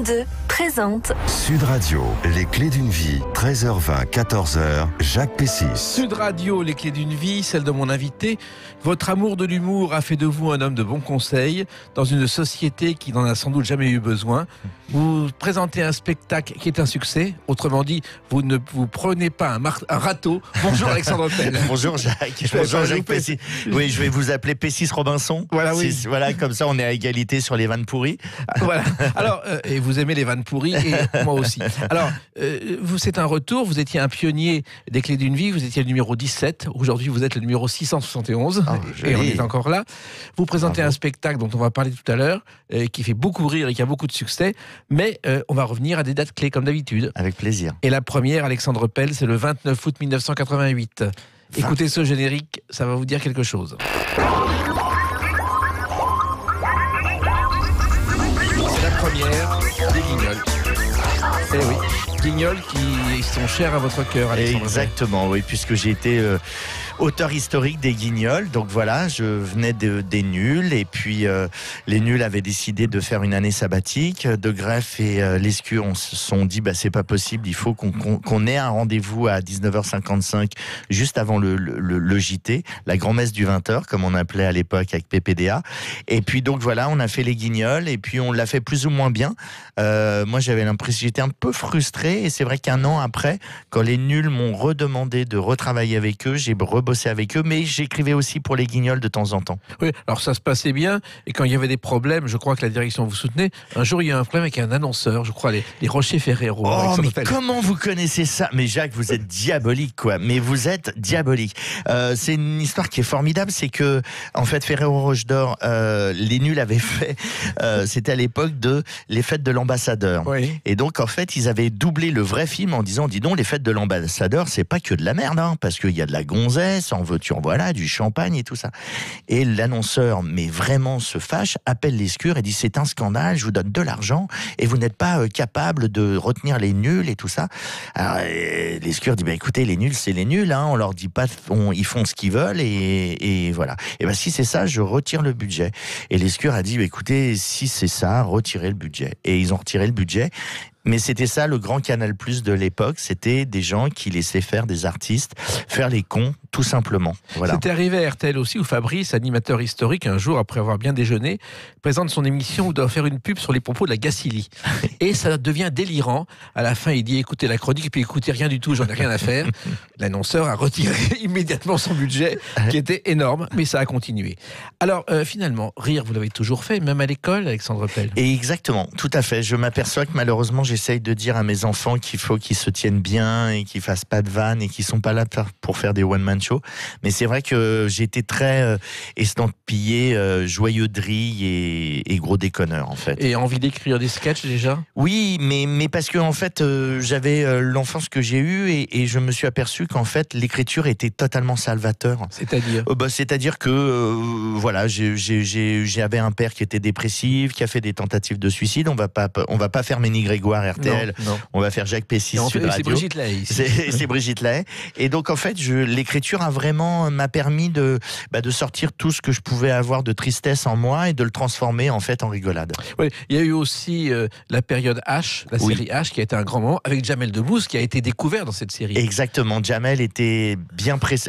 22 présente Sud Radio, les clés d'une vie, 13h20, 14h, Jacques Pessis. Sud Radio, les clés d'une vie, celle de mon invité. Votre amour de l'humour a fait de vous un homme de bons conseils dans une société qui n'en a sans doute jamais eu besoin. Vous présentez un spectacle qui est un succès. Autrement dit, vous ne vous prenez pas un râteau. Bonjour Alexandre Pell. Bonjour Jacques. Bonjour Jacques Pessis. Oui, je vais vous appeler Pessis Robinson. Voilà, oui. Voilà, comme ça on est à égalité sur les vannes pourries. Voilà. Alors, et vous aimez les vannes pourries et moi aussi. Alors, vous, c'est un retour. Vous étiez un pionnier des clés d'une vie. Vous étiez le numéro 17. Aujourd'hui, vous êtes le numéro 671. Et on est encore là. Vous présentez un spectacle dont on va parler tout à l'heure, qui fait beaucoup rire et qui a beaucoup de succès. Mais on va revenir à des dates clés comme d'habitude. Avec plaisir. Et la première, Alexandre Pell, c'est le 29 août 1988. Écoutez ce générique, ça va vous dire quelque chose. C'est la première des Guignols. Eh oui, Guignols qui sont chers à votre cœur, Alexandre. Exactement, oui, puisque j'ai été auteur historique des Guignols. Donc voilà, je venais des Nuls, et puis les Nuls avaient décidé de faire une année sabbatique. De Greff et Lescure se sont dit, c'est pas possible, il faut qu'on ait un rendez-vous à 19h55, juste avant le JT, la grand-messe du 20h, comme on appelait à l'époque avec PPDA. Et puis donc voilà, on a fait les Guignols, et puis on l'a fait plus ou moins bien. Moi j'avais l'impression, j'étais un peu frustré, et c'est vrai qu'un an après, quand les Nuls m'ont redemandé de retravailler avec eux, j'ai rebossé avec eux, mais j'écrivais aussi pour les Guignols de temps en temps. Oui, alors ça se passait bien, et quand il y avait des problèmes, je crois que la direction vous soutenait. Un jour, il y a eu un problème avec un annonceur, je crois, les Rocher Ferrero. Oh, mais comment vous connaissez ça? Mais Jacques, vous êtes diabolique, quoi. Mais vous êtes diabolique. C'est une histoire qui est formidable, c'est que, en fait, Ferrero Rocher d'Or, les Nuls avaient fait, c'était à l'époque de Les Fêtes de l'Ambassadeur. Oui. Et donc, en fait, ils avaient doublé le vrai film en disant, dis donc, Les Fêtes de l'Ambassadeur, c'est pas que de la merde, hein, parce qu'il y a de la gonzesse, en veux-tu, en voilà, du champagne et tout ça. Et l'annonceur, mais vraiment se fâche, appelle Lescure et dit, c'est un scandale, je vous donne de l'argent et vous n'êtes pas capable de retenir les Nuls et tout ça. Alors, Lescure dit, écoutez, les Nuls, c'est les Nuls, hein, on leur dit pas, ils font ce qu'ils veulent, et voilà. Et si c'est ça, je retire le budget. Et Lescure a dit, écoutez, si c'est ça, retirez le budget. Et ils ont retiré le budget. Mais c'était ça le grand Canal+ de l'époque, c'était des gens qui laissaient faire des artistes faire les cons, tout simplement. Voilà. C'était arrivé à RTL aussi, où Fabrice, animateur historique, un jour, après avoir bien déjeuné, présente son émission où doit faire une pub sur les propos de la Gacilly. Et ça devient délirant. À la fin, il dit, écoutez la chronique, et puis écoutez rien du tout, j'en ai rien à faire. L'annonceur a retiré immédiatement son budget, qui était énorme, mais ça a continué. Alors, finalement, rire, vous l'avez toujours fait, même à l'école, Alexandre Pell. Et exactement, tout à fait. Je m'aperçois que malheureusement, j'essaye de dire à mes enfants qu'il faut qu'ils se tiennent bien et qu'ils fassent pas de vannes et qu'ils sont pas là pour faire des one-man shows. Mais c'est vrai que j'ai été très estampillé joyeux de rire et gros déconneur, en fait. Et envie d'écrire des sketchs déjà? Oui, mais parce que en fait, j'avais l'enfance que j'ai eue et je me suis aperçu qu'en fait, l'écriture était totalement salvateur. C'est-à-dire c'est-à-dire que voilà, j'avais un père qui était dépressif, qui a fait des tentatives de suicide. On va pas faire Ménie Grégoire RTL, non. On va faire Jacques Pessis Sud Radio. C'est Brigitte Lahaye. C'est Brigitte Lahaye. Et donc en fait, l'écriture m'a permis de sortir tout ce que je pouvais avoir de tristesse en moi et de le transformer en fait en rigolade. Oui, il y a eu aussi la période H, la série H, qui a été un grand moment avec Jamel Debbouze, qui a été découvert dans cette série. Exactement, Jamel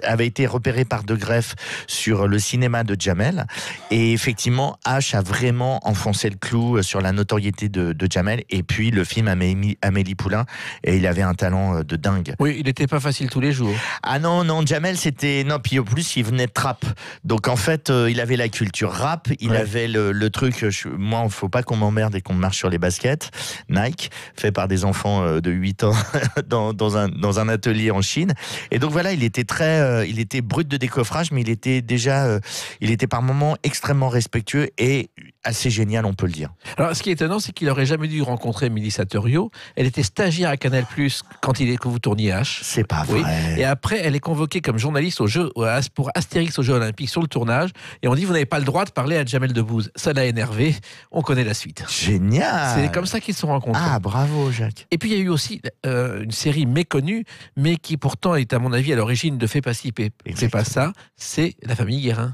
avait été repéré par De Greff sur le cinéma de Jamel, et effectivement H a vraiment enfoncé le clou sur la notoriété de Jamel, et puis le film Amélie Poulain, et il avait un talent de dingue. Oui, il n'était pas facile tous les jours. Ah non, Jamel puis au plus il venait de rap, donc en fait il avait la culture rap, il avait le truc, moi il faut pas qu'on m'emmerde et qu'on me marche sur les baskets Nike, fait par des enfants de 8 ans dans un atelier en Chine, et donc voilà, il était brut de décoffrage, mais il était par moments extrêmement respectueux et assez génial, on peut le dire. Alors ce qui est étonnant, c'est qu'il n'aurait jamais dû rencontrer Mélissa Thoriot. Elle était stagiaire à Canal+ quand que vous tourniez H. C'est pas vrai. Oui. Et après, elle est convoquée comme comme journaliste pour Astérix aux Jeux Olympiques sur le tournage. Et on dit, vous n'avez pas le droit de parler à Jamel Debbouze. Ça l'a énervé. On connaît la suite. Génial. C'est comme ça qu'ils se sont rencontrés. Ah, bravo, Jacques. Et puis, il y a eu aussi une série méconnue, mais qui pourtant est, à mon avis, à l'origine de Fais pas ci, fais pas ça. C'est La Famille Guérin.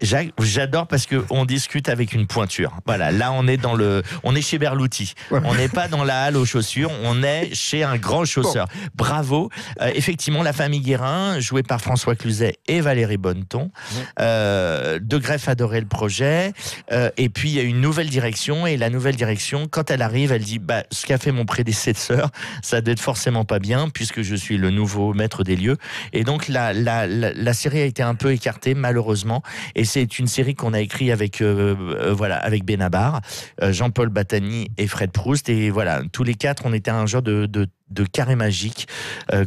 Jacques, j'adore parce qu'on discute avec une pointure. Voilà, là, on est chez Berluti. Ouais. On n'est pas dans la halle aux chaussures, on est chez un grand chausseur. Bon. Bravo. Effectivement, La Famille Guérin, jouée par François Cluzet et Valérie Bonneton. De Greff adorait le projet. Et puis, il y a une nouvelle direction. Et la nouvelle direction, quand elle arrive, elle dit ce qu'a fait mon prédécesseur, ça doit être forcément pas bien, puisque je suis le nouveau maître des lieux. Et donc, la série a été un peu écartée, malheureusement. Et c'est une série qu'on a écrite avec Benabar, Jean-Paul Battani et Fred Proust. Et voilà, tous les quatre, on était un genre de carré magique,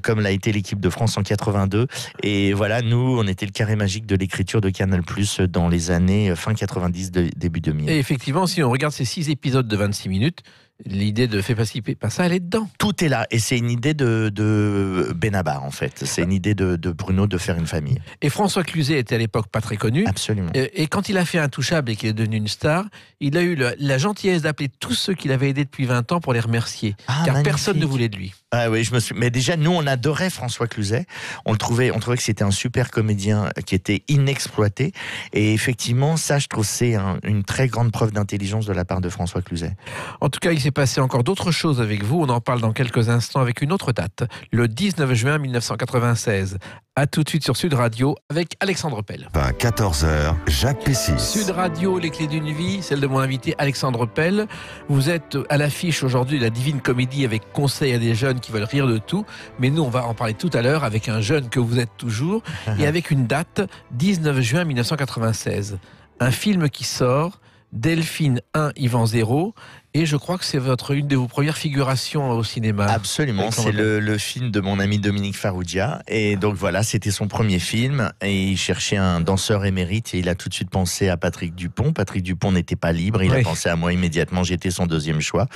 comme l'a été l'équipe de France en 82. Et voilà, nous, on était le carré magique de l'écriture de Canal+ dans les années fin 90, début 2000. Et effectivement, si on regarde ces 6 épisodes de 26 minutes, l'idée de Fais pas ci, fais pas ça, elle est dedans. Tout est là. Et c'est une idée de Benabar, en fait. C'est une idée de Bruno de faire une famille. Et François Cluzet était à l'époque pas très connu. Absolument. Et quand il a fait Intouchable et qu'il est devenu une star, il a eu la gentillesse d'appeler tous ceux qu'il avait aidés depuis 20 ans pour les remercier. Car magnifique. Personne ne voulait de lui. Ah oui, mais déjà, nous, on adorait François Cluzet. On trouvait que c'était un super comédien qui était inexploité. Et effectivement, ça, je trouve, c'est une très grande preuve d'intelligence de la part de François Cluzet. En tout cas, il s'est passé encore d'autres choses avec vous. On en parle dans quelques instants avec une autre date, le 19 juin 1996. À tout de suite sur Sud Radio avec Alexandre Pell. 14h, Jacques Pessis. Sud Radio, les clés d'une vie, celle de mon invité Alexandre Pell. Vous êtes à l'affiche aujourd'hui de la Divine Comédie avec conseil à des jeunes qui veulent rire de tout. Mais nous, on va en parler tout à l'heure avec un jeune que vous êtes toujours et avec une date, 19 juin 1996. Un film qui sort, Delphine 1, Yvan 0. Et je crois que c'est une de vos premières figurations au cinéma. Absolument, c'est le film de mon ami Dominique Farrugia. Et donc voilà, c'était son premier film. Et il cherchait un danseur émérite et il a tout de suite pensé à Patrick Dupont. Patrick Dupont n'était pas libre, il a pensé à moi immédiatement, j'étais son deuxième choix.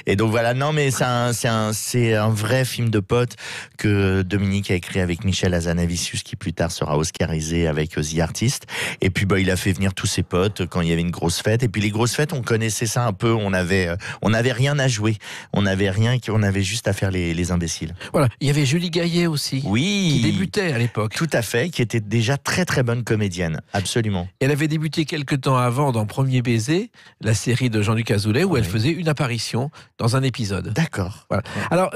Et donc voilà, non mais c'est un vrai film de potes que Dominique a écrit avec Michel Hazanavicius, qui plus tard sera oscarisé avec The Artist. Et puis il a fait venir tous ses potes quand il y avait une grosse fête. Et puis les grosses fêtes, on connaissait ça un peu, on n'avait rien à jouer, on avait juste à faire les imbéciles. Voilà, il y avait Julie Gaillet aussi, qui débutait à l'époque. Tout à fait, qui était déjà très très bonne comédienne, absolument. Elle avait débuté quelques temps avant dans Premier baiser, la série de Jean-Luc Azoulay, où elle faisait une apparition dans un épisode. D'accord. Voilà. Alors,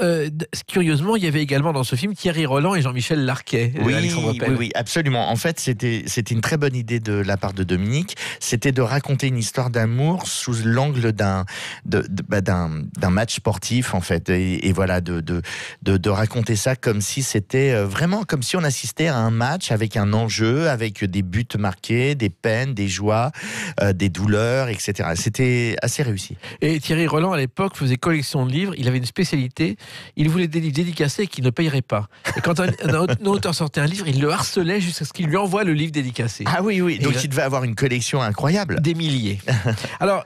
curieusement, il y avait également dans ce film Thierry Roland et Jean-Michel Larquet. Oui, absolument. En fait, c'était une très bonne idée de la part de Dominique, c'était de raconter une histoire d'amour sous l'angle d'un match sportif, en fait, et voilà, de raconter ça comme si c'était vraiment comme si on assistait à un match avec un enjeu, avec des buts marqués, des peines, des joies, des douleurs, etc. C'était assez réussi. Et Thierry Roland, à l'époque, faisait collection de livres. Il avait une spécialité. Il voulait des livres dédicacés qu'il ne payerait pas. Et quand un auteur sortait un livre, il le harcelait jusqu'à ce qu'il lui envoie le livre dédicacé. Ah oui. Donc il devait avoir une collection incroyable. Des milliers. Alors,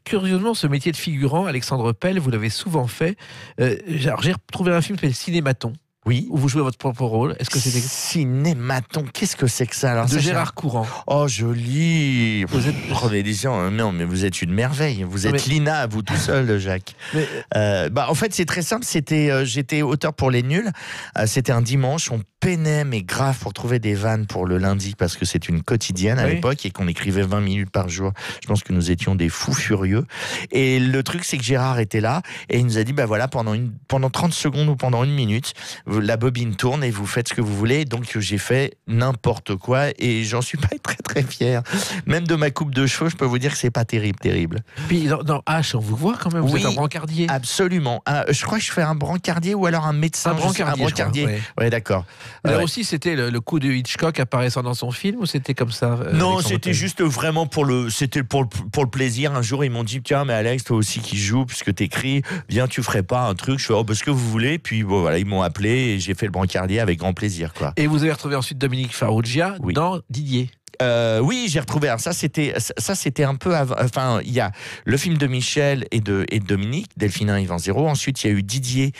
curieusement, ce métier de figurant, Alexandre Pell, vous l'avez souvent fait. Alors, j'ai retrouvé un film qui s'appelle Cinématon. Oui. Où vous jouez votre propre rôle. Est-ce que c'était Cinématon? Qu'est-ce que c'est que ça alors? De Gérard Courant. Oh, joli. Vous êtes non, mais vous êtes une merveille. Vous êtes Lina, vous tout seul, Jacques. En fait, c'est très simple. J'étais auteur pour Les Nuls. C'était un dimanche. On peinait mais grave pour trouver des vannes pour le lundi parce que c'est une quotidienne à l'époque et qu'on écrivait 20 minutes par jour. Je pense que nous étions des fous furieux. Et le truc, c'est que Gérard était là et il nous a dit voilà, pendant 30 secondes ou pendant 1 minute, la bobine tourne et vous faites ce que vous voulez. Donc j'ai fait n'importe quoi et j'en suis pas très très fier. Même de ma coupe de cheveux, je peux vous dire que c'est pas terrible. Puis dans H, on vous voit quand même, vous êtes un brancardier. Absolument. Je crois que je fais un brancardier ou alors un médecin. Un brancardier. Ouais, d'accord. Là aussi, c'était le coup de Hitchcock apparaissant dans son film ou c'était comme ça? Non, c'était juste vraiment pour le plaisir. Un jour, ils m'ont dit tiens, mais Alex, toi aussi qui joues, puisque t'écris, viens, tu ferais pas un truc? Je fais parce que vous voulez. Puis voilà, ils m'ont appelé et j'ai fait le brancardier avec grand plaisir, quoi. Et vous avez retrouvé ensuite Dominique Farrugia dans Didier. Oui, j'ai retrouvé. Alors ça, c'était un peu avant. Enfin, il y a le film de Michel et de Dominique, Delphinin Yvan Zéro. Ensuite, il y a eu Didier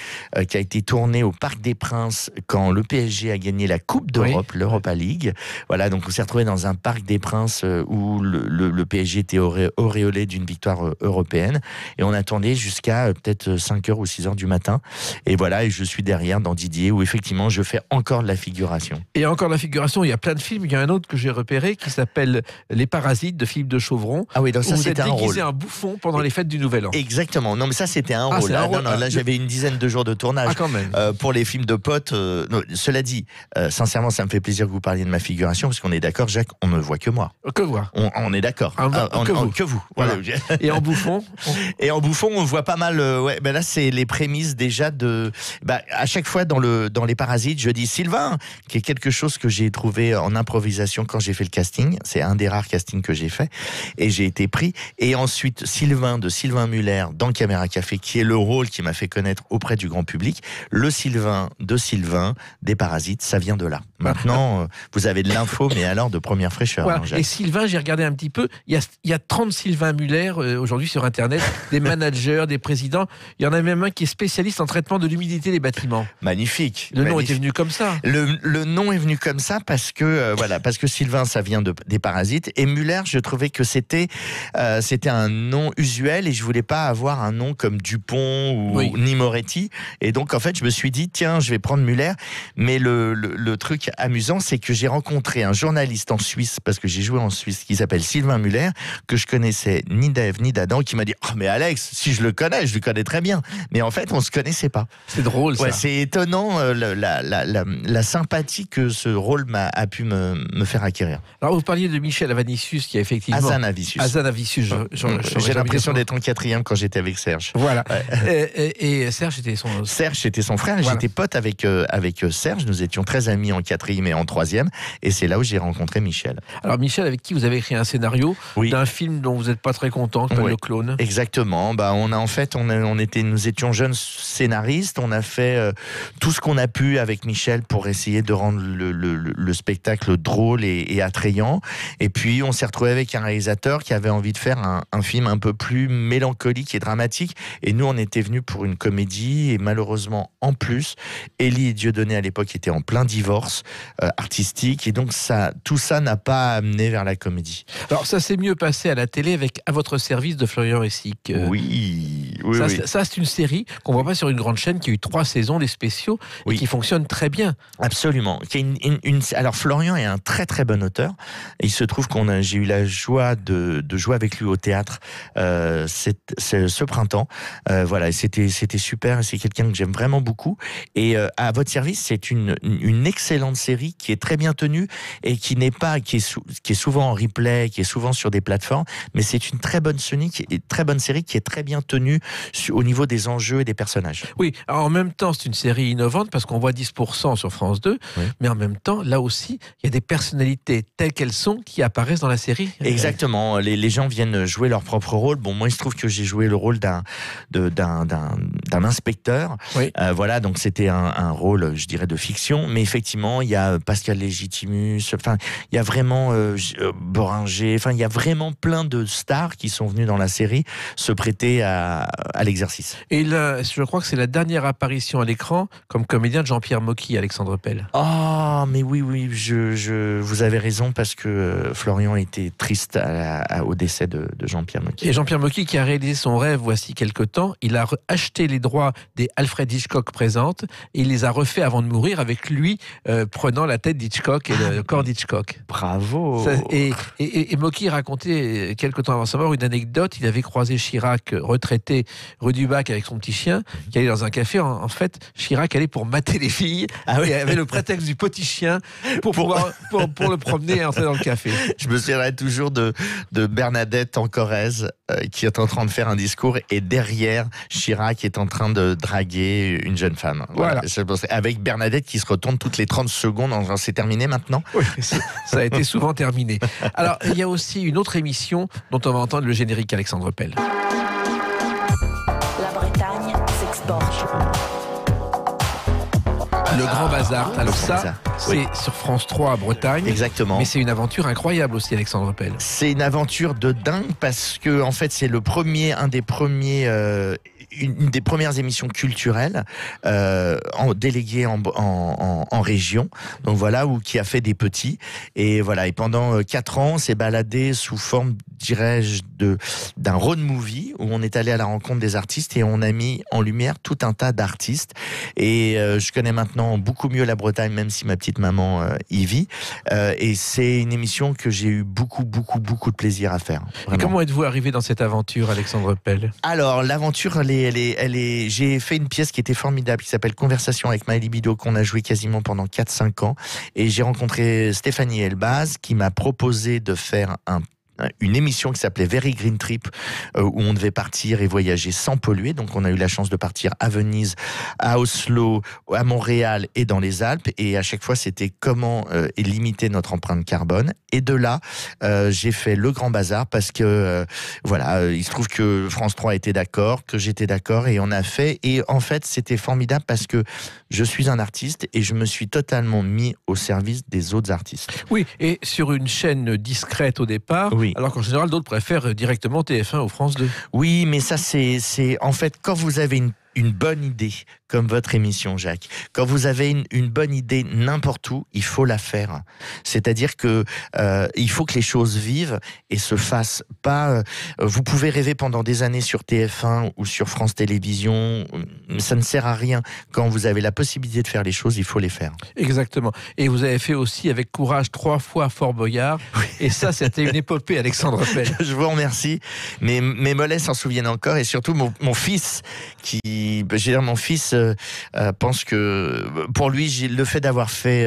qui a été tourné au Parc des Princes quand le PSG a gagné la Coupe d'Europe, l'Europa League. Voilà, donc on s'est retrouvé dans un Parc des Princes où le PSG était auréolé d'une victoire européenne. Et on attendait jusqu'à peut-être 5h ou 6h du matin. Et voilà, et je suis derrière dans Didier où effectivement je fais encore de la figuration. Et encore de la figuration, il y a plein de films. Il y a un autre que j'ai repéré qui s'appelle Les Parasites de Philippe de Chauvron. Ah oui, donc ça où c'était un vous êtes rôle. déguisé un bouffon pendant les fêtes du Nouvel An. Exactement. Non, mais ça c'était un rôle. C'est un rôle. Là j'avais une dizaine de jours de tournage. Ah, quand même. Pour les films de potes. Non, cela dit, sincèrement, ça me fait plaisir que vous parliez de ma figuration parce qu'on est d'accord, Jacques, on ne voit que moi. Que voir. On est d'accord. Que vous. Voilà. Et en bouffon Et en bouffon, on voit pas mal. Ouais, ben là, c'est les prémices déjà de. À chaque fois dans les Parasites, je dis Sylvain, qui est quelque chose que j'ai trouvé en improvisation quand j'ai fait le casting. C'est un des rares castings que j'ai fait et j'ai été pris. Et ensuite, Sylvain de Sylvain Muller dans Caméra Café, qui est le rôle qui m'a fait connaître auprès du grand public. Le Sylvain de Sylvain des Parasites, ça vient de là. Maintenant, vous avez de l'info, mais alors de première fraîcheur. Voilà. Hein, et Sylvain, j'ai regardé un petit peu, il y a 30 Sylvain Muller aujourd'hui sur Internet, des managers, des présidents. Il y en a même un qui est spécialiste en traitement de l'humidité des bâtiments. Magnifique. Le nom était venu comme ça. Le nom est venu comme ça parce que parce que Sylvain, ça vient des Parasites, et Muller, je trouvais que c'était un nom usuel et je voulais pas avoir un nom comme Dupont ou ni Moretti. Et donc en fait, je me suis dit tiens, je vais prendre Muller. Mais le truc amusant, c'est que j'ai rencontré un journaliste en Suisse parce que j'ai joué en Suisse qui s'appelle Sylvain Muller, que je connaissais ni d'Ève ni d'Adam, qui m'a dit oh mais Alex, si je le connais, je le connais très bien. Mais en fait, on se connaissait pas. C'est drôle ça. Ouais, c'est étonnant la sympathie que ce rôle a pu me faire acquérir. Alors vous parliez de Michel Avanicius qui a effectivement Hazanavicius. J'ai l'impression d'être en 4e quand j'étais avec Serge. Voilà. Ouais. Et Serge était son frère. Voilà. J'étais pote avec Serge. Nous étions très amis en 4e et en 3e. Et c'est là où j'ai rencontré Michel. Alors Michel, avec qui vous avez écrit un scénario d'un film dont vous n'êtes pas très content, qui s'appelle Le Clone. Exactement. Nous étions jeunes scénaristes. On a fait tout ce qu'on a pu avec Michel pour essayer de rendre le spectacle drôle et attrayant. Et puis on s'est retrouvé avec un réalisateur qui avait envie de faire un film un peu plus mélancolique et dramatique. Et nous, on était venus pour une comédie. Et malheureusement, en plus, Élie et Dieudonné à l'époque étaient en plein divorce artistique. Et donc tout ça n'a pas amené vers la comédie. Alors ça s'est mieux passé à la télé avec À votre service de Florian Hessig. Oui. Ça, c'est une série qu'on voit pas sur une grande chaîne qui a eu 3 saisons, les spéciaux, et qui fonctionne très bien. Absolument. Alors Florian est un très très bon auteur. Il se trouve j'ai eu la joie de jouer avec lui au théâtre ce printemps. Voilà, c'était super. C'est quelqu'un que j'aime vraiment beaucoup. Et À votre service, c'est une excellente série qui est très bien tenue et qui est souvent en replay, qui est souvent sur des plateformes. Mais c'est une très bonne série qui est très bien tenue au niveau des enjeux et des personnages. Oui, alors en même temps, c'est une série innovante parce qu'on voit 10% sur France 2, mais en même temps, là aussi, il y a des personnalités telles qu'elles sont qui apparaissent dans la série. Exactement, les gens viennent jouer leur propre rôle. Bon, moi, il se trouve que j'ai joué le rôle d'un inspecteur. Voilà, donc c'était un rôle, je dirais, de fiction, mais effectivement, il y a Pascal Légitimus, enfin, il y a vraiment Boringer, enfin, il y a vraiment plein de stars qui sont venues dans la série se prêter à l'exercice. Et là, je crois que c'est la dernière apparition à l'écran comme comédien de Jean-Pierre Mocky, Alexandre Pell. Oh, mais oui, vous avez raison parce que Florian était triste au décès de Jean-Pierre Mocky. Et Jean-Pierre Mocky qui a réalisé son rêve voici quelque temps, il a acheté les droits des Alfred Hitchcock présente et il les a refaits avant de mourir avec lui prenant la tête d'Hitchcock et le corps d'Hitchcock. Bravo. Et Mocky racontait quelque temps avant sa mort une anecdote. Il avait croisé Chirac retraité rue du Bac avec son petit chien qui allait dans un café. En fait, Chirac allait pour mater les filles et avait le prétexte du petit chien pour le promener et entrer dans le café. Je me souviendrai toujours de Bernadette en Corrèze qui est en train de faire un discours et derrière Chirac est en train de draguer une jeune femme. Voilà. Avec Bernadette qui se retourne toutes les 30 secondes. C'est terminé maintenant ? Oui, ça a été souvent terminé. Alors, il y a aussi une autre émission dont on va entendre le générique, Alexandre Pell. La Bretagne s'exporte. Le Grand Bazar. Bazar. Alors ça, c'est Oui. sur France 3 à Bretagne. Exactement. Mais c'est une aventure incroyable aussi, Alexandre Pell. C'est une aventure de dingue parce que en fait c'est une des premières émissions culturelles déléguées en région. Donc voilà, qui a fait des petits. Et voilà. Et pendant 4 ans, on s'est baladé sous forme, dirais-je, d'un road movie où on est allé à la rencontre des artistes et on a mis en lumière tout un tas d'artistes. Et je connais maintenant beaucoup mieux la Bretagne, même si ma petite maman y vit. Et c'est une émission que j'ai eu beaucoup de plaisir à faire. Et comment êtes-vous arrivé dans cette aventure, Alexandre Pell? Alors, l'aventure, j'ai fait une pièce qui était formidable, qui s'appelle Conversation avec Ma Libido, qu'on a joué quasiment pendant 4-5 ans. Et j'ai rencontré Stéphanie Elbaz, qui m'a proposé de faire une émission qui s'appelait Very Green Trip, où on devait partir et voyager sans polluer. Donc on a eu la chance de partir à Venise, à Oslo, à Montréal et dans les Alpes. Et à chaque fois, c'était comment limiter notre empreinte carbone. Et de là, j'ai fait le Grand Bazar parce que il se trouve que France 3 était d'accord, que j'étais d'accord et on a fait. Et en fait, c'était formidable parce que je suis un artiste et je me suis totalement mis au service des autres artistes. Oui, et sur une chaîne discrète au départ, oui. Alors qu'en général, d'autres préfèrent directement TF1 ou France 2. Oui, mais ça, c'est en fait, quand vous avez une bonne idée, comme votre émission, Jacques. Quand vous avez une bonne idée n'importe où, il faut la faire. C'est-à-dire que il faut que les choses vivent et se fassent pas. Vous pouvez rêver pendant des années sur TF1 ou sur France Télévisions, ça ne sert à rien. Quand vous avez la possibilité de faire les choses, il faut les faire. Exactement. Et vous avez fait aussi avec courage 3 fois Fort Boyard. Oui. Et ça, c'était une épopée, Alexandre Pell. Je vous remercie. Mes mollets s'en souviennent encore et surtout mon fils mon fils pense que pour lui, le fait d'avoir fait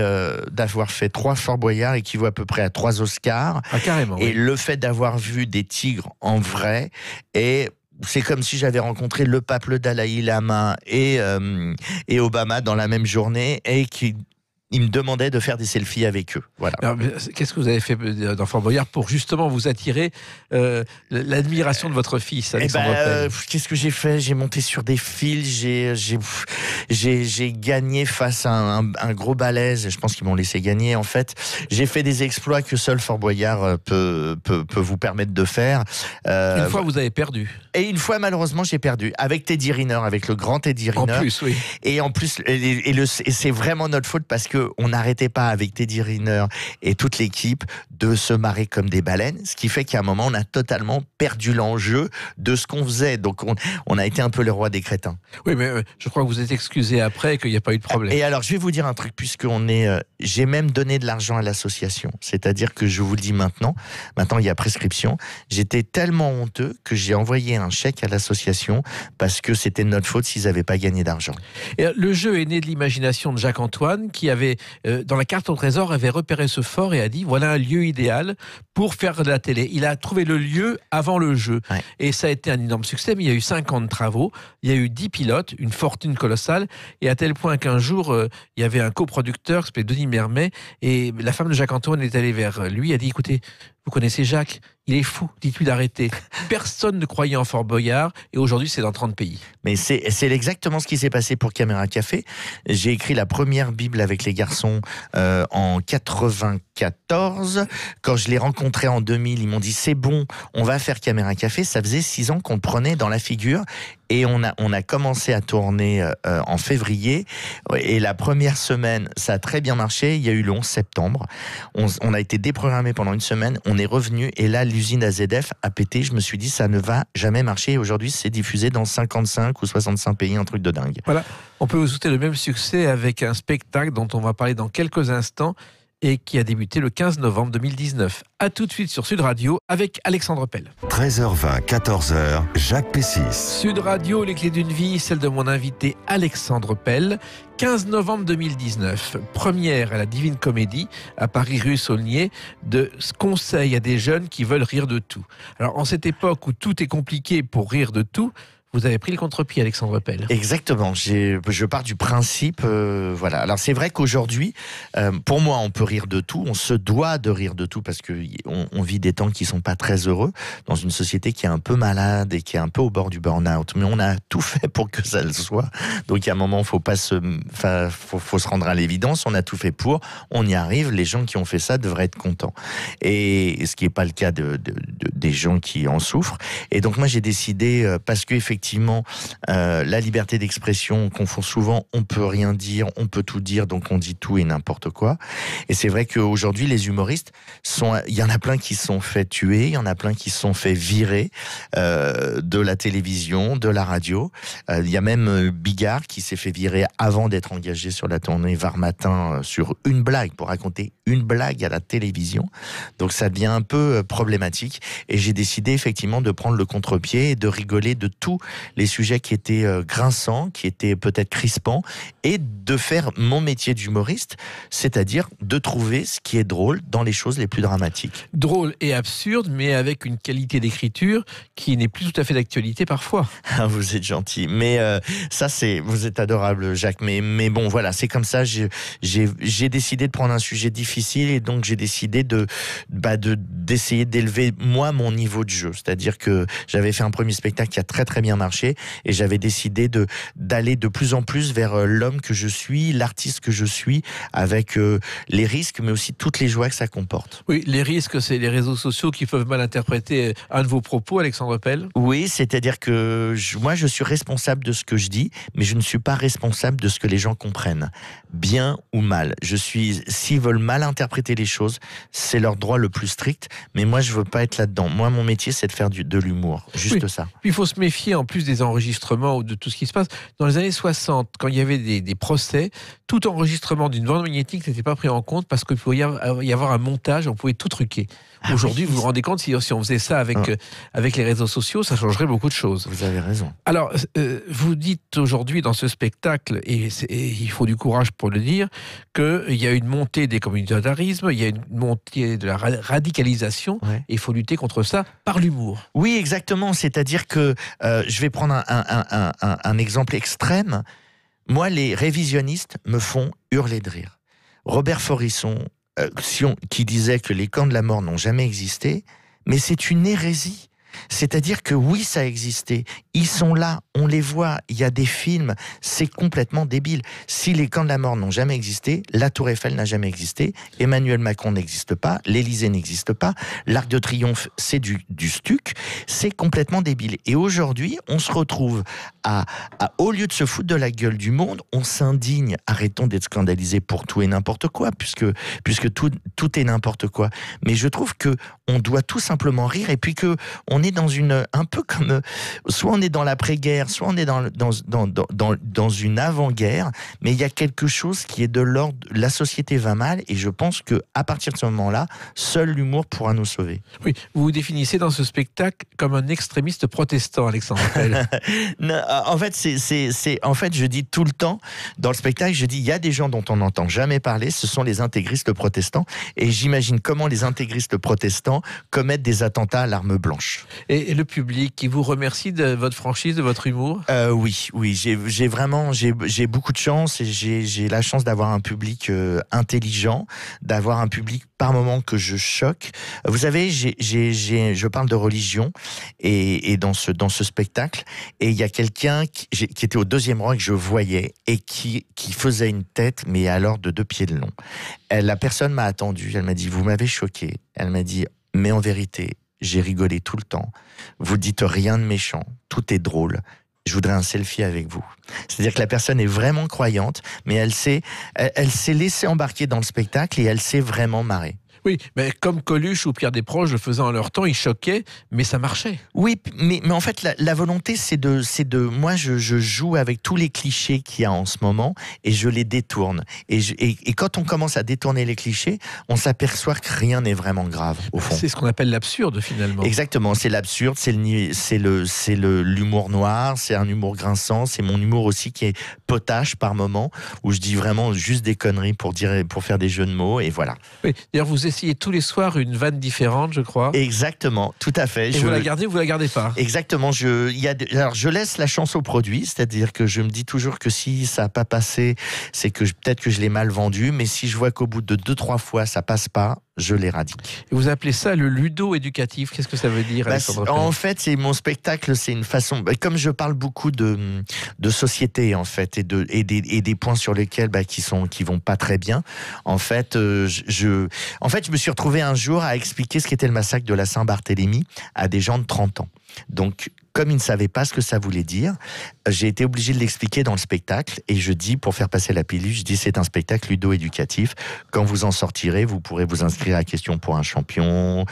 3 Fort Boyard équivaut à peu près à 3 Oscars. Ah, carrément. Et oui. le fait d'avoir vu des tigres en vrai c'est comme si j'avais rencontré le pape, le Dalai Lama et Obama dans la même journée et il me demandait de faire des selfies avec eux. Voilà. Alors, qu'est-ce que vous avez fait dans Fort Boyard pour justement vous attirer l'admiration de votre fils, Alexandre Pell? Qu'est-ce que j'ai fait? J'ai monté sur des fils, j'ai gagné face à un gros balèze. Je pense qu'ils m'ont laissé gagner. En fait, j'ai fait des exploits que seul Fort Boyard peut vous permettre de faire. Une fois, vous avez perdu. Et une fois, malheureusement, j'ai perdu avec Teddy Riner, avec le grand Teddy Riner. En plus, oui. Et en plus, et c'est vraiment notre faute parce que on n'arrêtait pas avec Teddy Riner et toute l'équipe de se marrer comme des baleines, ce qui fait qu'à un moment, on a totalement perdu l'enjeu de ce qu'on faisait. Donc, on a été un peu le roi des crétins. Oui, mais je crois que vous êtes excusé après et qu'il n'y a pas eu de problème. Et alors, je vais vous dire un truc, j'ai même donné de l'argent à l'association. C'est-à-dire que je vous le dis maintenant, il y a prescription. J'étais tellement honteux que j'ai envoyé un chèque à l'association parce que c'était de notre faute s'ils n'avaient pas gagné d'argent. Et le jeu est né de l'imagination de Jacques-Antoine qui avait, dans la carte au trésor, avait repéré ce fort et a dit voilà un lieu idéal pour faire de la télé. Il a trouvé le lieu avant le jeu. Ouais. Et ça a été un énorme succès, mais il y a eu 5 ans de travaux, il y a eu 10 pilotes, une fortune colossale, et à tel point qu'un jour, il y avait un coproducteur qui s'appelait Denis Mermet, et la femme de Jacques-Antoine est allée vers lui, a dit écoutez, vous connaissez Jacques, il est fou, dites-lui d'arrêter. Personne ne croyait en Fort Boyard et aujourd'hui c'est dans 30 pays. Mais c'est exactement ce qui s'est passé pour Caméra Café. J'ai écrit la première Bible avec les garçons en 94. Quand je l'ai rencontré en 2000, ils m'ont dit c'est bon, on va faire Caméra Café. Ça faisait 6 ans qu'on le prenait dans la figure et on a commencé à tourner en février. Et la première semaine, ça a très bien marché. Il y a eu le 11 septembre. On a été déprogrammé pendant une semaine. On est revenu et là, l'usine AZF a pété. Je me suis dit, ça ne va jamais marcher. Et aujourd'hui, c'est diffusé dans 55 ou 65 pays, un truc de dingue. Voilà, on peut vous souhaiter le même succès avec un spectacle dont on va parler dans quelques instants et qui a débuté le 15 novembre 2019. A tout de suite sur Sud Radio avec Alexandre Pell. 13h20, 14h, Jacques Pessis. Sud Radio, les clés d'une vie, celle de mon invité Alexandre Pell. 15 novembre 2019, première à la Divine Comédie à Paris rue Saulnier de conseils à des jeunes qui veulent rire de tout. Alors en cette époque où tout est compliqué pour rire de tout, Vous avez pris le contre-pied, Alexandre Pell. Exactement. Je pars du principe, voilà. Alors c'est vrai qu'aujourd'hui, pour moi, on peut rire de tout, on se doit de rire de tout parce que on vit des temps qui sont pas très heureux dans une société qui est un peu malade et qui est un peu au bord du burn-out. Mais on a tout fait pour que ça le soit. Donc il y a un moment, faut se rendre à l'évidence. On a tout fait pour, on y arrive. Les gens qui ont fait ça devraient être contents. Et ce qui n'est pas le cas des gens qui en souffrent. Et donc moi j'ai décidé, parce que effectivement la liberté d'expression, on confond souvent, on peut rien dire, on peut tout dire, donc on dit tout et n'importe quoi. Et c'est vrai qu'aujourd'hui les humoristes il y en a plein qui se sont fait tuer, il y en a plein qui se sont fait virer de la télévision, de la radio. Il y a même Bigard qui s'est fait virer avant d'être engagé sur la tournée Var Matin sur une blague, pour raconter une blague à la télévision. Donc ça devient un peu problématique. Et j'ai décidé effectivement de prendre le contre-pied et de rigoler de tous les sujets qui étaient grinçants, qui étaient peut-être crispants, et de faire mon métier d'humoriste, c'est-à-dire de trouver ce qui est drôle dans les choses les plus dramatiques. Drôle et absurde, mais avec une qualité d'écriture qui n'est plus tout à fait d'actualité parfois. Ah, vous êtes gentil. Mais vous êtes adorable, Jacques. Mais bon, voilà, c'est comme ça. J'ai décidé de prendre un sujet difficile et donc j'ai décidé d'essayer d'élever moi mon niveau de jeu. C'est-à-dire que j'avais fait un premier spectacle qui a très très bien marché et j'avais décidé d'aller de plus en plus vers l'homme que je suis, l'artiste que je suis, avec les risques, mais aussi toutes les joies que ça comporte. Oui, les risques, c'est les réseaux sociaux qui peuvent mal interpréter un de vos propos, Alexandre Pell. Oui, c'est-à-dire que moi, je suis responsable de ce que je dis, mais je ne suis pas responsable de ce que les gens comprennent, bien ou mal. S'ils veulent mal interpréter les choses, c'est leur droit le plus strict, mais moi, je veux pas être là-dedans. Moi, mon métier, c'est de faire de l'humour, juste oui. ça. Puis il faut se méfier, en plus des enregistrements ou de tout ce qui se passe. Dans les années 60, quand il y avait des procès, tout enregistrement d'une bande magnétique n'était pas pris en compte parce qu'il pouvait y avoir un montage, on pouvait tout truquer. Aujourd'hui, vous vous rendez compte, si on faisait ça avec les réseaux sociaux, ça changerait beaucoup de choses. Vous avez raison. Alors, vous dites aujourd'hui dans ce spectacle, et il faut du courage pour le dire, qu'il y a une montée des communautarismes, il y a une montée de la radicalisation, ouais. Et il faut lutter contre ça par l'humour. Oui, exactement. C'est-à-dire que, je vais prendre un exemple extrême. Moi, les révisionnistes me font hurler de rire. Robert Forisson, qui disait que les camps de la mort n'ont jamais existé, mais c'est une hérésie. C'est-à-dire que oui, ça a existé. Ils sont là, on les voit, il y a des films, c'est complètement débile. Si les camps de la mort n'ont jamais existé, la Tour Eiffel n'a jamais existé, Emmanuel Macron n'existe pas, l'Élysée n'existe pas, l'Arc de Triomphe, c'est du stuc, c'est complètement débile. Et aujourd'hui, on se retrouve au lieu de se foutre de la gueule du monde, on s'indigne, arrêtons d'être scandalisés pour tout et n'importe quoi, puisque tout est n'importe quoi. Mais je trouve que on doit tout simplement rire, et puis que on est dans un peu comme, soit on est dans l'après-guerre, soit on est dans une avant-guerre, mais il y a quelque chose qui est de l'ordre, la société va mal, et je pense que à partir de ce moment-là, seul l'humour pourra nous sauver. Oui, vous vous définissez dans ce spectacle comme un extrémiste protestant, Alexandre Pell. Non, en fait, je dis tout le temps dans le spectacle, je dis il y a des gens dont on n'entend jamais parler, ce sont les intégristes protestants, et j'imagine comment les intégristes protestants commettent des attentats à l'arme blanche. Et le public qui vous remercie de votre franchise, de votre humour ? Oui, j'ai beaucoup de chance, et j'ai la chance d'avoir un public intelligent, d'avoir un public par moments que je choque. Vous savez, je parle de religion et dans ce spectacle, et il y a quelqu'un qui était au deuxième rang et que je voyais et qui faisait une tête, mais alors de 2 pieds de long. La personne m'a attendu, elle m'a dit « Vous m'avez choqué ». Elle m'a dit « Mais en vérité, j'ai rigolé tout le temps. Vous dites rien de méchant, tout est drôle. Je voudrais un selfie avec vous. » C'est-à-dire que la personne est vraiment croyante, mais elle s'est laissée embarquer dans le spectacle et elle s'est vraiment marrée. Oui, mais comme Coluche ou Pierre Desproges le faisaient en leur temps, ils choquaient, mais ça marchait. Oui, mais en fait, la volonté, c'est de moi, je joue avec tous les clichés qu'il y a en ce moment et je les détourne. Et quand on commence à détourner les clichés, on s'aperçoit que rien n'est vraiment grave, au fond. C'est ce qu'on appelle l'absurde, finalement. Exactement, c'est l'absurde, c'est l'humour noir, c'est un humour grinçant, c'est mon humour aussi qui est potache par moment, où je dis vraiment juste des conneries pour faire des jeux de mots, et voilà. Oui, d'ailleurs, vous essayez tous les soirs une vanne différente, je crois. Exactement, tout à fait. Et vous la gardez ou vous la gardez pas? Exactement. Alors, je laisse la chance au produit, c'est-à-dire que je me dis toujours que si ça n'a pas passé, c'est que peut-être que je l'ai mal vendu, mais si je vois qu'au bout de 2-3 fois ça passe pas, je l'éradique. Et vous appelez ça le ludo-éducatif. Qu'est-ce que ça veut dire, Alexandre Pelle? En fait, c'est mon spectacle, c'est une façon. Comme je parle beaucoup de société, en fait, et des points sur lesquels qui vont pas très bien. En fait, je me suis retrouvé un jour à expliquer ce qu'était le massacre de la Saint-Barthélemy à des gens de 30 ans. Donc, comme ils ne savaient pas ce que ça voulait dire, j'ai été obligé de l'expliquer dans le spectacle. Et je dis, pour faire passer la pilule, je dis c'est un spectacle ludo-éducatif. Quand vous en sortirez, vous pourrez vous inscrire à Question pour un champion,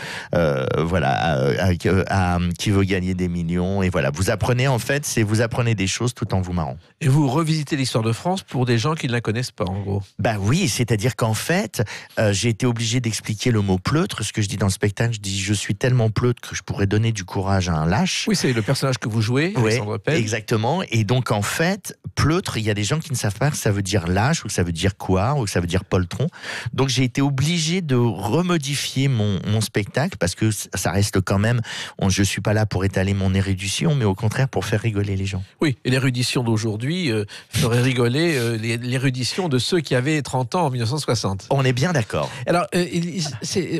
qui veut gagner des millions. Et voilà, vous apprenez vous apprenez des choses tout en vous marrant. Et vous revisitez l'histoire de France pour des gens qui ne la connaissent pas, en gros. Oui, c'est-à-dire qu'en fait, j'ai été obligé d'expliquer le mot pleutre. Ce que je dis dans le spectacle, je dis je suis tellement pleutre que je pourrais donner du courage à un lâche. Oui, c'est le personnage que vous jouez, Alexandre Pelle. Exactement. Et donc, en fait, pleutre, il y a des gens qui ne savent pas que ça veut dire lâche, ou que ça veut dire quoi, ou que ça veut dire poltron. Donc, j'ai été obligé de remodifier mon spectacle, parce que ça reste quand même, je suis pas là pour étaler mon érudition, mais au contraire pour faire rigoler les gens. Oui, et l'érudition d'aujourd'hui ferait rigoler l'érudition de ceux qui avaient 30 ans en 1960. On est bien d'accord. Alors,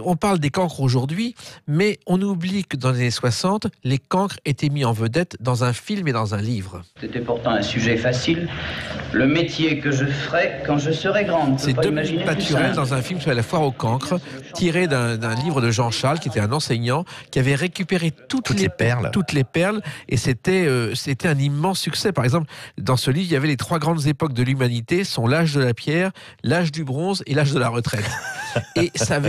on parle des cancres aujourd'hui, mais on oublie que dans les années 60, les cancres étaient mis en vedette dans un film et dans un livre. C'était pourtant un sujet facile. Le métier que je ferai quand je serai grande. C'est Dominique Paturel dans un film sur la foire au cancre, tiré d'un livre de Jean Charles, qui était un enseignant, qui avait récupéré toutes les perles, et c'était un immense succès. Par exemple, dans ce livre, il y avait les 3 grandes époques de l'humanité, sont l'âge de la pierre, l'âge du bronze et l'âge de la retraite. Et ça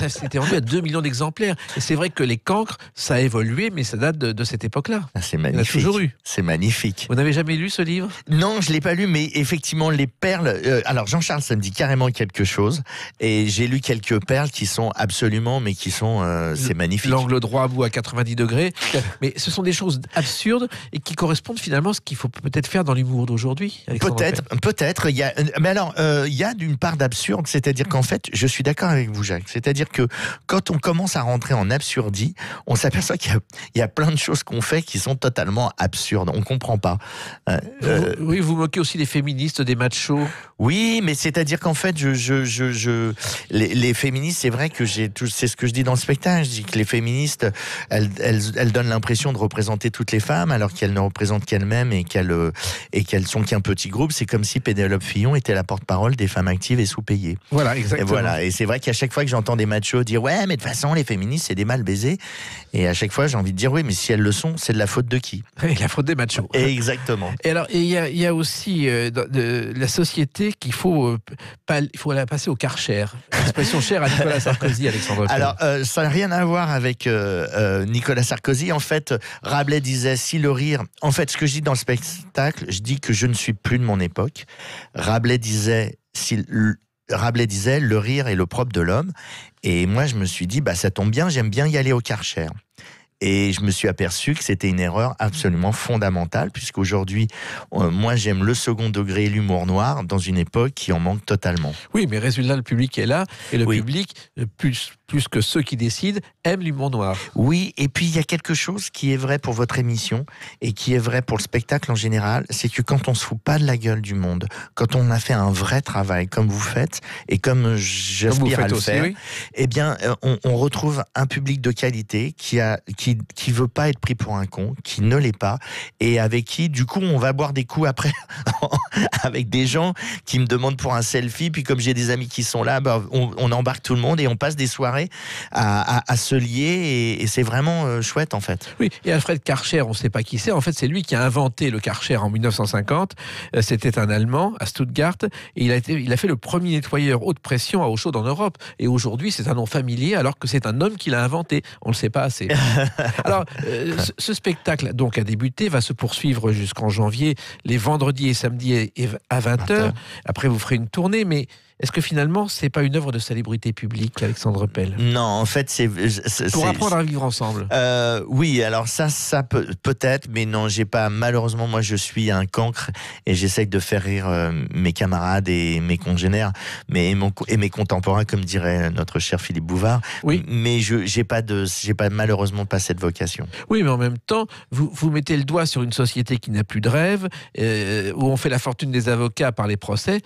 s'était vendu à 2 millions d'exemplaires. Et c'est vrai que les cancres, ça a évolué, mais ça date de cette époque-là. C'est magnifique. Il y en a toujours eu. C'est magnifique. Vous n'avez jamais lu ce livre? Non, je l'ai pas lu, mais effectivement, les perles... alors, Jean-Charles, ça me dit carrément quelque chose. Et j'ai lu quelques perles qui sont absolument... Mais qui sont... c'est magnifique. L'angle droit à bout à 90 degrés. Mais ce sont des choses absurdes et qui correspondent finalement à ce qu'il faut peut-être faire dans l'humour d'aujourd'hui. Peut-être. Il y a d'une part d'absurde, c'est-à-dire qu'en fait, je suis d'accord avec vous, Jacques. C'est-à-dire que quand on commence à rentrer en absurdie, on s'aperçoit qu'il y a plein de choses qu'on fait qui sont totalement absurdes. On comprend pas. Oui, vous moquez aussi des féministes, des machos. Oui, mais c'est-à-dire qu'en fait, les féministes, c'est vrai que c'est ce que je dis dans le spectacle. Je dis que les féministes, elles donnent l'impression de représenter toutes les femmes, alors qu'elles ne représentent qu'elles-mêmes et qu'elles sont qu'un petit groupe. C'est comme si Pénélope Fillon était la porte-parole des femmes actives et sous-payées. Voilà, exactement. Et c'est vrai qu'à chaque fois que j'entends des machos dire ouais, mais de toute façon, les féministes, c'est des mal baisés. Et à chaque fois, j'ai envie de dire oui, mais si elles le sont, c'est de la faute de qui? La faute des machos. Exactement. Et alors, il y a aussi la société qu'il faut la passer au Karcher. Expression chère à Nicolas Sarkozy, Alexandre Pelle. Alors, ça n'a rien à voir avec Nicolas Sarkozy. En fait, Rabelais disait si le rire. En fait, ce que je dis dans le spectacle, je dis que je ne suis plus de mon époque. Rabelais disait le rire est le propre de l'homme. Et moi, je me suis dit, ça tombe bien, j'aime bien y aller au Karcher. Et je me suis aperçu que c'était une erreur absolument fondamentale, puisqu'aujourd'hui, moi, j'aime le second degré et l'humour noir dans une époque qui en manque totalement. Oui, mais résultat, le public est là, et le public, plus que ceux qui décident, aime l'humour noir. Oui, et puis il y a quelque chose qui est vrai pour votre émission, et qui est vrai pour le spectacle en général, c'est que quand on se fout pas de la gueule du monde, quand on a fait un vrai travail, comme vous faites, et comme j'aspire à le faire, eh bien, on retrouve un public de qualité qui veut pas être pris pour un con, qui ne l'est pas, et avec qui, du coup, on va boire des coups après, avec des gens qui me demandent pour un selfie, puis comme j'ai des amis qui sont là, on embarque tout le monde et on passe des soirées à se lier, et c'est vraiment chouette, en fait. Oui, et Alfred Karcher, on ne sait pas qui c'est, en fait, c'est lui qui a inventé le Karcher en 1950, c'était un Allemand, à Stuttgart, et il a fait le premier nettoyeur haute pression à eau chaude en Europe, et aujourd'hui, c'est un nom familier, alors que c'est un homme qui l'a inventé, on ne le sait pas assez. Alors, ce spectacle donc a débuté, va se poursuivre jusqu'en janvier, les vendredis et samedis à 20h. Après, vous ferez une tournée, mais Est-ce que finalement, c'est pas une œuvre de salubrité publique, Alexandre Pell? Non, en fait, Pour apprendre à vivre ensemble. Oui, alors ça peut-être, mais non, j'ai pas. Malheureusement, moi, je suis un cancre et j'essaie de faire rire mes camarades et mes congénères, et mes contemporains, comme dirait notre cher Philippe Bouvard. Oui. Mais j'ai pas malheureusement pas cette vocation. Oui, mais en même temps, vous mettez le doigt sur une société qui n'a plus de rêve, où on fait la fortune des avocats par les procès.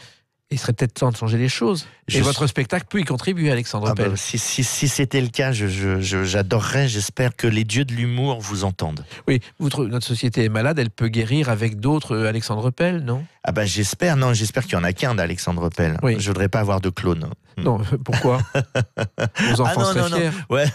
Il serait peut-être temps de changer les choses. Et votre spectacle peut y contribuer, Alexandre Pell. Si c'était le cas, j'adorerais, j'espère que les dieux de l'humour vous entendent. Oui, notre société est malade, elle peut guérir avec d'autres Alexandre Pell, non? J'espère qu'il y en a qu'un d'Alexandre Pell. Oui. Je voudrais pas avoir de clone. Non, pourquoi? Vos enfants seraient fiers. Ouais.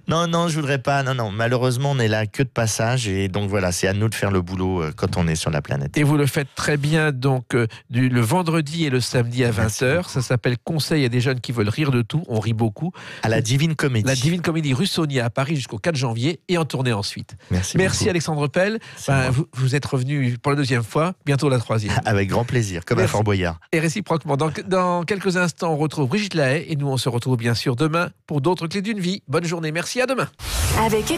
non, je voudrais pas. Non, malheureusement, on n'est là que de passage, et donc voilà, c'est à nous de faire le boulot quand on est sur la planète. Et vous le faites très bien, donc, le vendredi et le samedi à 20h. Ça s'appelle Conseil à des jeunes qui veulent rire de tout. On rit beaucoup. À la Divine Comédie. La Divine Comédie rue Sonia à Paris jusqu'au 4 janvier et en tournée ensuite. Merci beaucoup. Alexandre Pell. Vous êtes revenu pour la 2e fois, bientôt la 3e. Avec grand plaisir, comme à Fort Boyard. Et réciproquement. Dans quelques instants, on retrouve Brigitte Lahaie et nous, on se retrouve bien sûr demain pour d'autres clés d'une vie. Bonne journée, merci, à demain. Avec